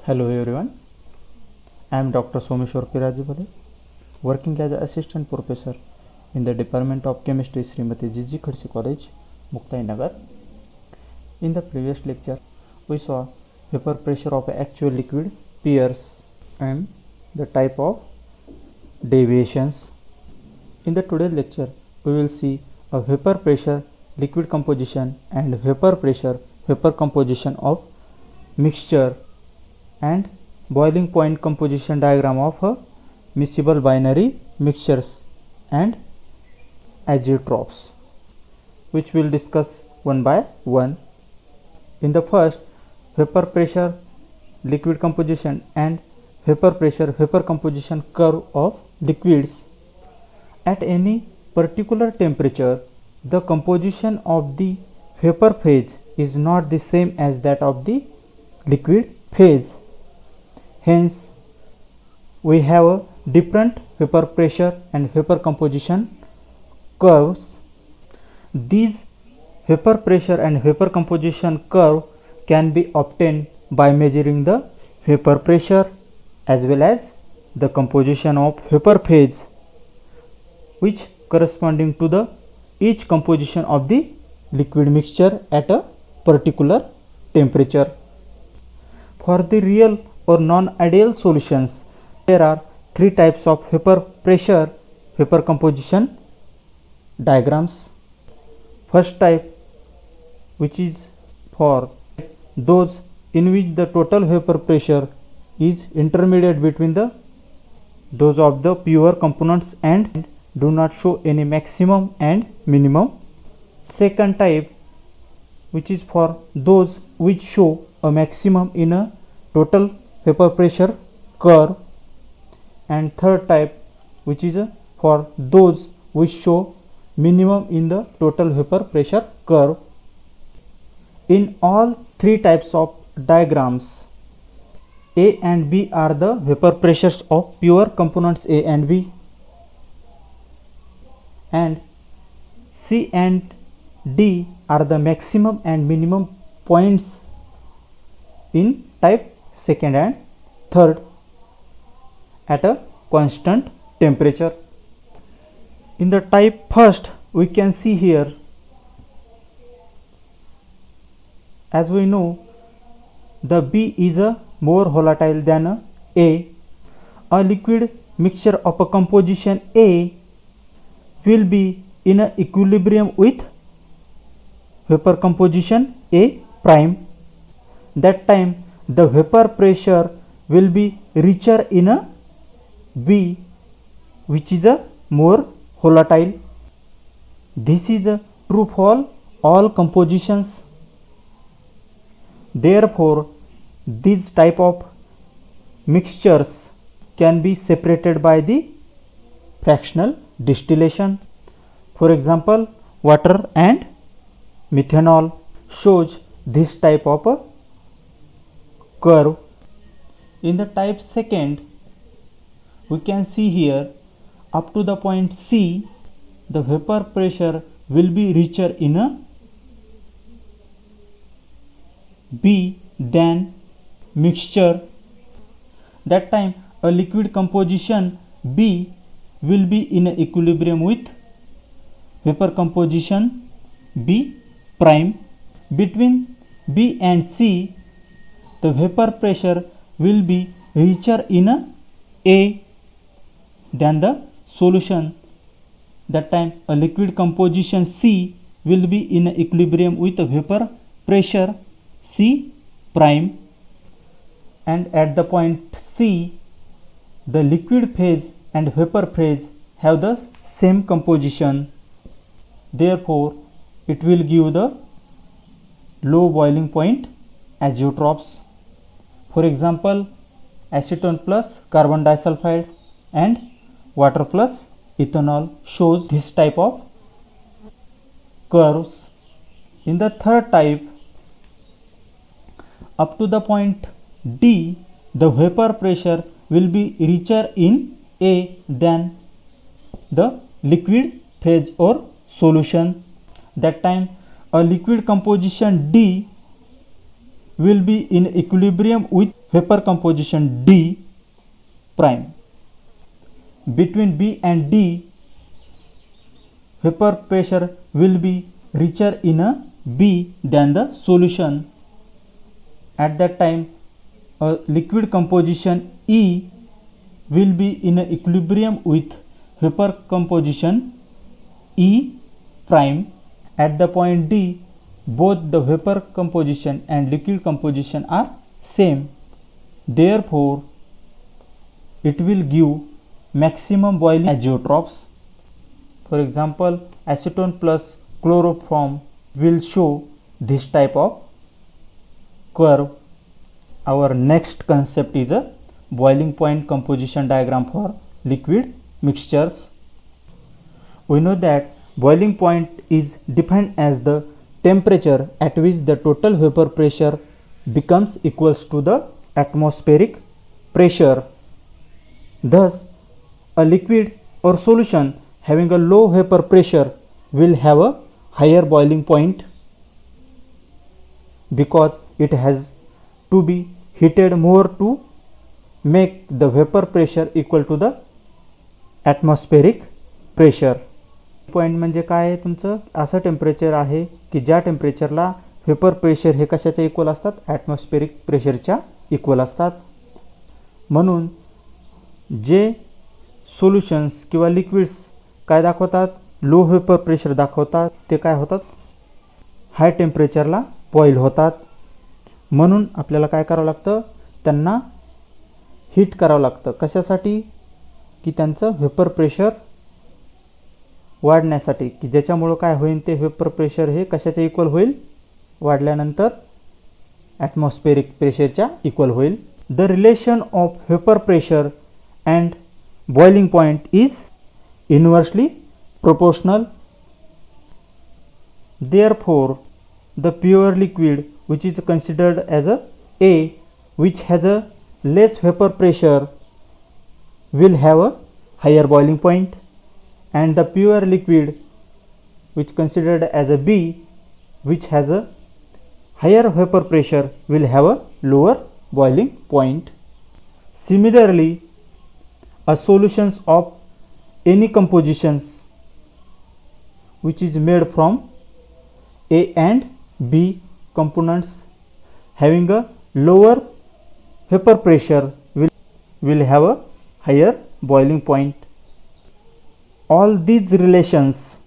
Hello everyone, I am Dr. Someshwar Pirajibale, working as an assistant professor in the Department of Chemistry, Srimati G.G. Khadse College, Muktai Nagar. In the previous lecture, we saw vapor pressure of actual liquid pairs and the type of deviations. In the today's lecture, we will see a vapor pressure, liquid composition and vapor pressure, vapor composition of mixture and boiling point composition diagram of miscible binary mixtures and azeotrophs, which we will discuss one by one. In the first, vapor pressure, liquid composition and vapor pressure, vapor composition curve of liquids. At any particular temperature, the composition of the vapor phase is not the same as that of the liquid phase. Hence, we have a different vapor pressure and vapor composition curves. These vapor pressure and vapor composition curve can be obtained by measuring the vapor pressure as well as the composition of vapor phase, which corresponding to the each composition of the liquid mixture at a particular temperature. For the real or non-ideal solutions, there are three types of vapor pressure, vapor composition diagrams. First type, which is for those in which the total vapor pressure is intermediate between those of the pure components and do not show any maximum and minimum. Second type, which is for those which show a maximum in a total vapor pressure curve, and third type, which is for those which show minimum in the total vapor pressure curve. In all three types of diagrams, A and B are the vapor pressures of pure components A and B, and C and D are the maximum and minimum points in type second and third at a constant temperature. In the type first, we can see here, as we know, the B is a more volatile than A. A liquid mixture of a composition A will be in a equilibrium with vapor composition A prime. That time the vapor pressure will be richer in a B, which is a more volatile. This is true for all compositions. Therefore, these type of mixtures can be separated by the fractional distillation. For example, water and methanol shows this type of a curve. In the type second, we can see here up to the point C, the vapor pressure will be richer in a B than mixture. That time a liquid composition B will be in equilibrium with vapor composition B prime. Between B and C, the vapor pressure will be richer in A than the solution. That time a liquid composition C will be in equilibrium with vapor pressure C prime, and at the point C, the liquid phase and vapor phase have the same composition. Therefore, it will give the low boiling point azeotrophs. For example, acetone plus carbon disulfide and water plus ethanol shows this type of curves. In the third type, up to the point D, the vapor pressure will be richer in A than the liquid phase or solution. That time a liquid composition D will be in equilibrium with vapor composition D prime. Between B and D, vapor pressure will be richer in a B than the solution. At that time, a liquid composition E will be in a equilibrium with vapor composition E prime. At the point D, both the vapor composition and liquid composition are same. Therefore, it will give maximum boiling azeotrophs. For example, acetone plus chloroform will show this type of curve. Our next concept is a boiling point composition diagram for liquid mixtures. We know that boiling point is defined as the temperature at which the total vapor pressure becomes equals to the atmospheric pressure. Thus, a liquid or solution having a low vapor pressure will have a higher boiling point because it has to be heated more to make the vapor pressure equal to the atmospheric pressure. Point म्हणजे काय आहे तुमचं असं temperature आहे की ज्या टेम्परेचरला vapour pressure हे कशाच्या equal असतात, ॲटमॉस्फेरिक प्रेशरच्या इक्वल असतात. म्हणून जे सोल्युशन्स किंवा लिक्विड्स काय दाखवतात, लो वेपर प्रेशर दाखवतात, ते काय होतात, हाय टेम्परेचरला बॉईल होतात. म्हणून आपल्याला काय करावं लागतं, त्यांना हीट करावं लागतं. कशासाठी, की त्यांचं वेपर प्रेशर वाढण्यासाठी, की ज्याच्यामुळं काय होईल, ते वेपर प्रेशर हे कशाच्या इक्वल होईल, वाढल्यानंतर ॲटमॉस्फेरिक प्रेशरच्या इक्वल होईल. The relation of vapour pressure and boiling point is inversely proportional. Therefore, the pure liquid which is considered as a which has a less vapor pressure will have a higher boiling point, and the pure liquid which considered as a B which has a higher vapor pressure will have a lower boiling point. Similarly, a solutions of any compositions which is made from A and B components having a lower vapor pressure will have a higher boiling point. All these relations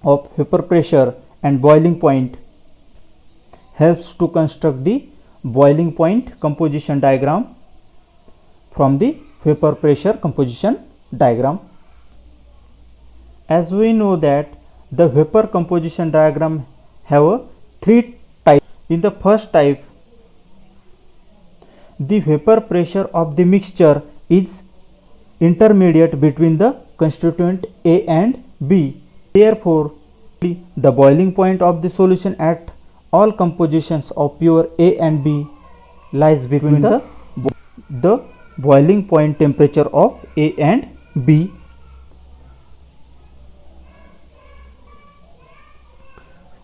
of vapor pressure and boiling point helps to construct the boiling point composition diagram from the vapor pressure composition diagram. As we know that the vapor composition diagram have a 3 types. In the first type, the vapor pressure of the mixture is intermediate between the constituent A and B. Therefore, the boiling point of the solution at all compositions of pure A and B lies between the boiling point temperature of A and B.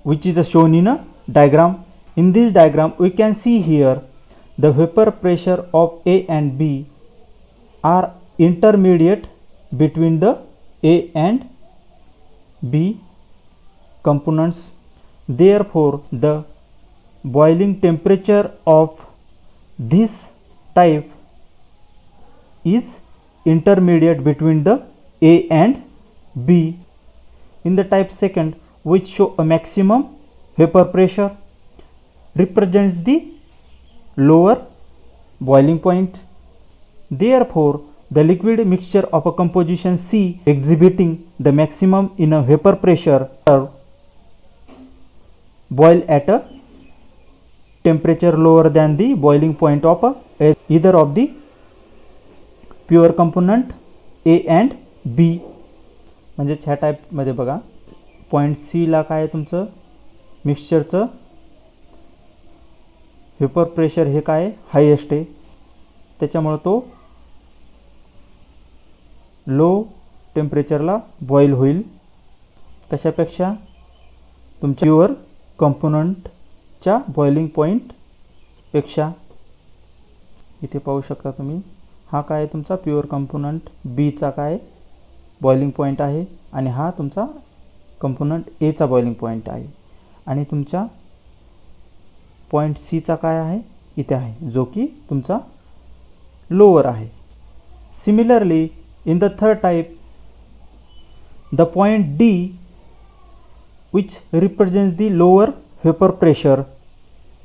Which is shown in a diagram. In this diagram, we can see here the vapor pressure of A and B are intermediate between the A and B components. Therefore, the boiling temperature of this type is intermediate between the A and B. In the type second, which show a maximum vapor pressure, represents the lower boiling point. Therefore, the liquid mixture of a composition C exhibiting the maximum in a vapor pressure boil at a temperature lower than the boiling point of either of the pure component A and B. म्हणजे ह्या type मध्ये बघा, point सी ला काय आहे तुमचं मिक्सचरचं vapour pressure हे काय highest आहे, त्याच्यामुळे तो लो टेम्परेचरला बॉईल होईल. कशापेक्षा, तुमच्या प्युअर कंपोनंटच्या बॉइलिंग पॉइंट पेक्षा. इथे पाहू शकता तुम्ही, हा काय आहे तुमचा प्युअर कंपोनंट बीचा काय बॉइलिंग पॉईंट आहे आणि हा तुमचा कंपोनंट एचा बॉइलिंग पॉईंट आहे आणि तुमच्या पॉईंट सीचा काय आहे इथे आहे जो की तुमचा लोअर आहे. Similarly in the third type the point D which represents the lower vapor pressure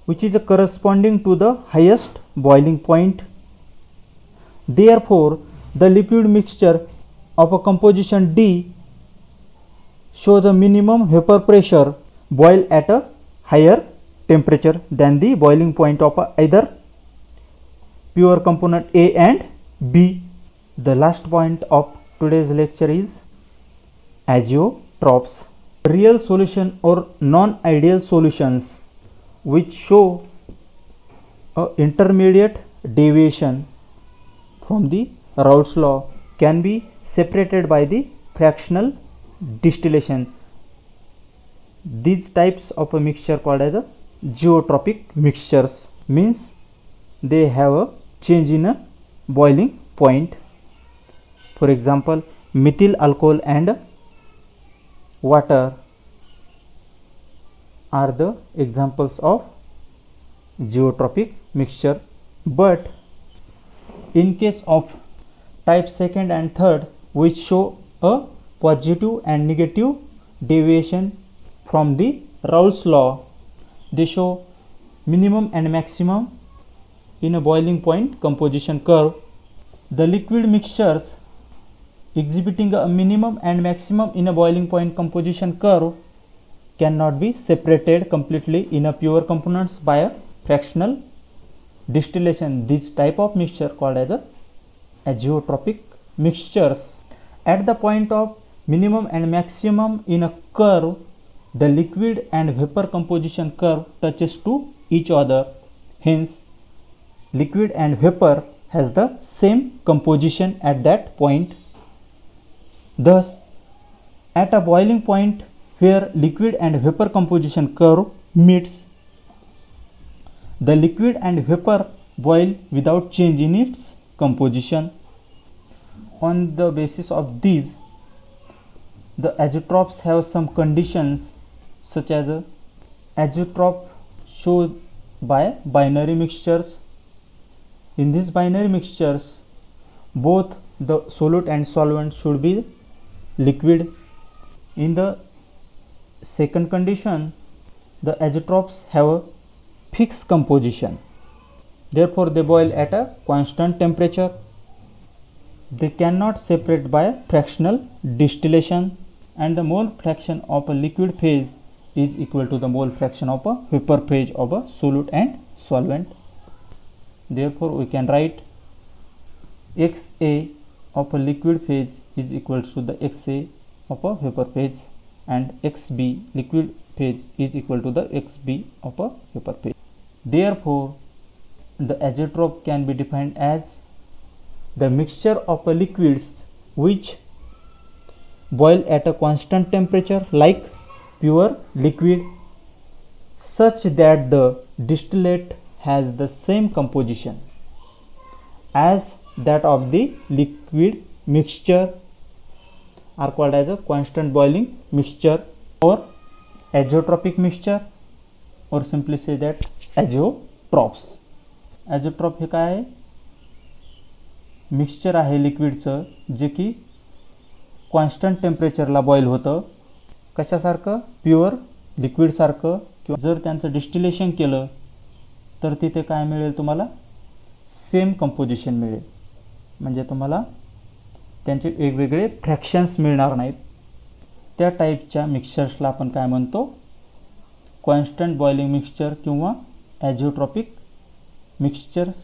which is corresponding to the highest boiling point. Therefore, the liquid mixture of a composition D shows a minimum vapor pressure boil at a higher temperature than the boiling point of either pure component A and B. The last point of today's lecture is azeotrophs. Real solution or non-ideal solutions which show a intermediate deviation from the Raoult's law can be separated by the fractional distillation. These types of a mixture called as a geotropic mixtures, means they have a change in a boiling point. For example, methyl alcohol and water are the examples of geotropic mixture. But in case of type second and third which show a positive and negative deviation from the Raoult's law, they show minimum and maximum in a boiling point composition curve. The liquid mixtures exhibiting a minimum and maximum in a boiling point composition curve cannot be separated completely in a pure components by a fractional distillation. This type of mixture called as a azeotropic mixtures. At the point of minimum and maximum in a curve, the liquid and vapor composition curve touches to each other. Hence, liquid and vapor has the same composition at that point. Thus, at a boiling point where liquid and vapor composition curve meets, the liquid and vapor boil without change in its composition. On the basis of these, the azeotrophs have some conditions such as azeotroph shown by binary mixtures. In these binary mixtures, both the solute and solvent should be liquid. In the second condition, the azeotrophs have a fixed composition, therefore they boil at a constant temperature. They cannot separate by fractional distillation, and the mole fraction of a liquid phase is equal to the mole fraction of a vapor phase of a solute and solvent. Therefore, we can write XA of a liquid phase is equal to the XA of a vapor phase, and XB liquid phase is equal to the XB of a vapor phase. Therefore, the azeotroph can be defined as the mixture of a liquids which boil at a constant temperature like pure liquid, such that the distillate has the same composition as that of the liquid mixture, are called as a constant boiling mixture or azeotropic mixture, or simply say that azeotrophs. azeotroph हे काय आहे, mixture आहे लिक्विडचं जे की constant टेम्परेचरला boil होतं, कशासारखं pure लिक्विडसारखं. किंवा जर त्यांचं distillation केलं तर तिथे काय मिळेल तुम्हाला, सेम कंपोजिशन मिळेल, म्हणजे तुम्हाला त्यांचे वेगवेगळे फ्रॅक्शन्स मिळणार नाहीत. त्या टाईपच्या मिक्सचर्सला आपण काय म्हणतो, कॉन्स्टंट बॉइलिंग मिक्सचर किंवा ॲजिओट्रॉपिक मिक्सचर्स,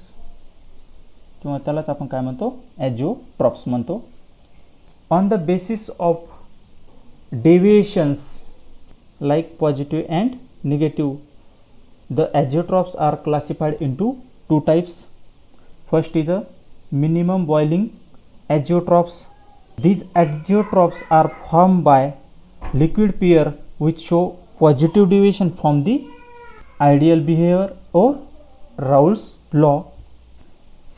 किंवा त्यालाच आपण काय म्हणतो, ॲजिओट्रॉप्स म्हणतो. On the basis of deviations like positive and negative, the azeotropes are classified into two types. First is a minimum boiling azeotrophs. These azeotrophs are formed by liquid pair which show positive deviation from the ideal behavior or Raoult's law.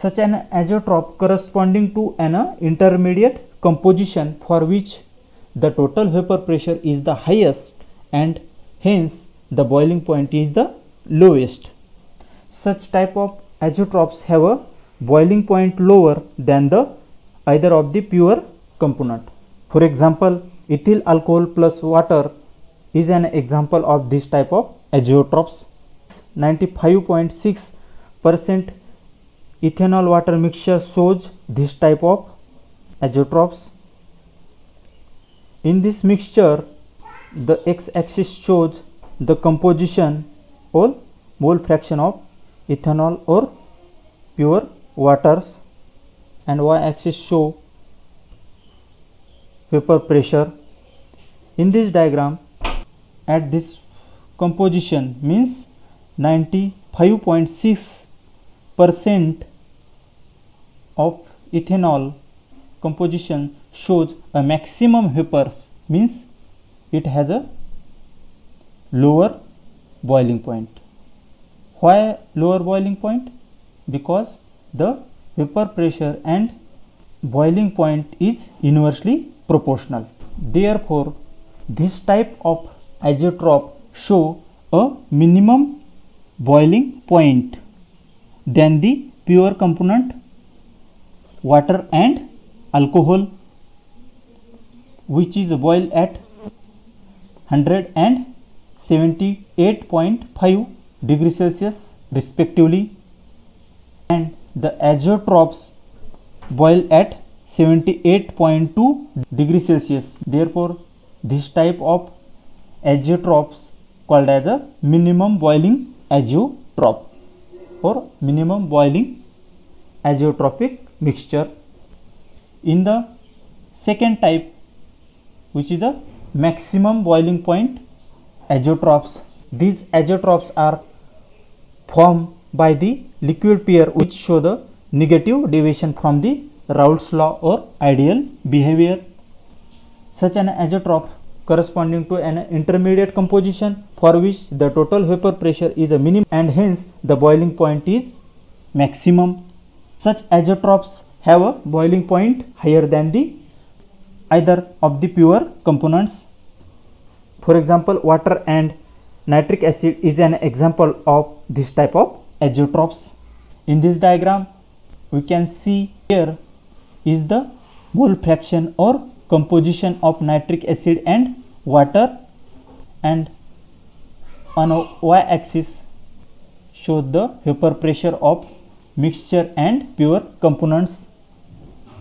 Such an azeotrope corresponding to an intermediate composition for which the total vapor pressure is the highest and hence the boiling point is the lowest. Such type of azeotropes have a boiling point lower than the either of the pure component. For example, ethyl alcohol plus water is an example of this type of azeotropes. 95.6% ethanol water mixture shows this type of azeotropes. In this mixture, the x-axis shows the composition or mole fraction of ethanol or pure waters and y-axis show vapor pressure. In this diagram, at this composition means 95.6% of ethanol composition shows a maximum vapors, means it has a lower boiling point. Why lower boiling point? Because the vapor pressure and boiling point is inversely proportional. Therefore, this type of azeotrope show a minimum boiling point than the pure component water and alcohol, which is boiled at 178.5 degrees Celsius respectively, and the azeotropes boil at 78.2 degrees Celsius. Therefore, this type of azeotropes called as a minimum boiling azeotrope or minimum boiling azeotropic mixture. In the second type, which is the maximum boiling point azeotropes, these azeotropes are formed by the liquid pair which show the negative deviation from the Raoult's law or ideal behavior. Such an azeotrope corresponding to an intermediate composition for which the total vapor pressure is a minimum and hence the boiling point is maximum. Such azeotropes have a boiling point higher than the either of the pure components. For example, water and nitric acid is an example of this type of azeotropes. In this diagram, we can see here is the mole fraction or composition of nitric acid and water, and on a y-axis show the vapor pressure of mixture and pure components.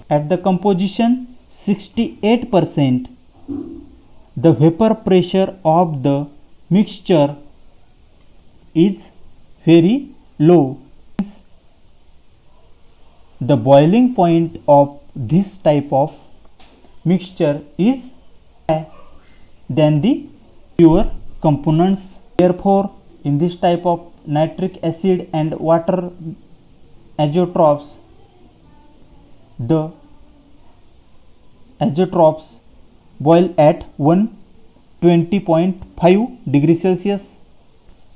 At the composition 68%, the vapor pressure of the mixture is very low. The boiling point of this type of mixture is higher than the pure components. Therefore, in this type of nitric acid and water azeotropes, the azeotropes boil at 120.5 degrees Celsius,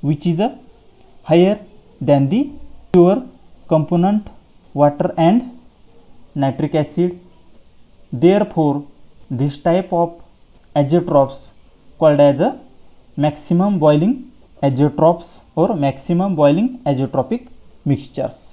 which is a higher than the pure component water and nitric acid. Therefore, this type of azeotropes called as a maximum boiling azeotropes or maximum boiling azeotropic mixtures.